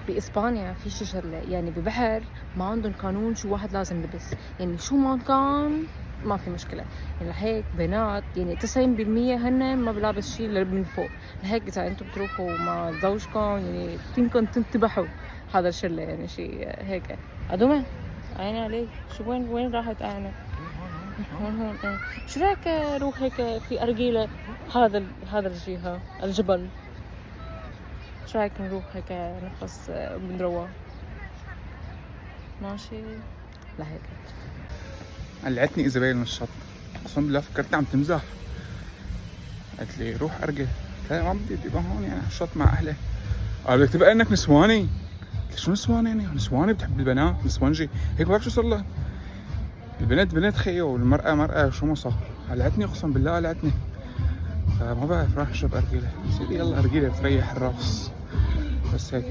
بإسبانيا في شي شغلة، يعني ببحر ما عندهم قانون شو واحد لازم يلبس، يعني شو ما كان ما في مشكلة. يعني لهيك بنات يعني 90% هن ما بلابس شي من فوق. لهيك إذا أنتم بتروحوا مع زوجكم يعني فينكم تنتبهوا هذا الشغلة، يعني شي هيك. أدومة عيني عليك، شو وين راحت عينك؟ هون ايه. شو رايك نروح هيك في أرجيلة هذا الجهة الجبل؟ شو رايك نروح هيك نفس بنروح ماشي لهيك. قلعتني إيزابيل من الشط، اقسم بالله فكرت عم تمزح. قالت لي روح ارجل، قلت ما بدي ابقى هون يعني على الشط مع اهلي. قال بدك تبقى انك نسواني؟ قلت شو نسواني يعني؟ نسواني بتحب البنات نسوانجي هيك، ما بعرف شو صار لها. البنت بنت خيي والمرأة مرأة، شو ما صار. قلعتني اقسم بالله قلعتني. فما بعرف راح اشرب ارجيله. سيدي يلا ارجيله بتريح الراس بس هيك.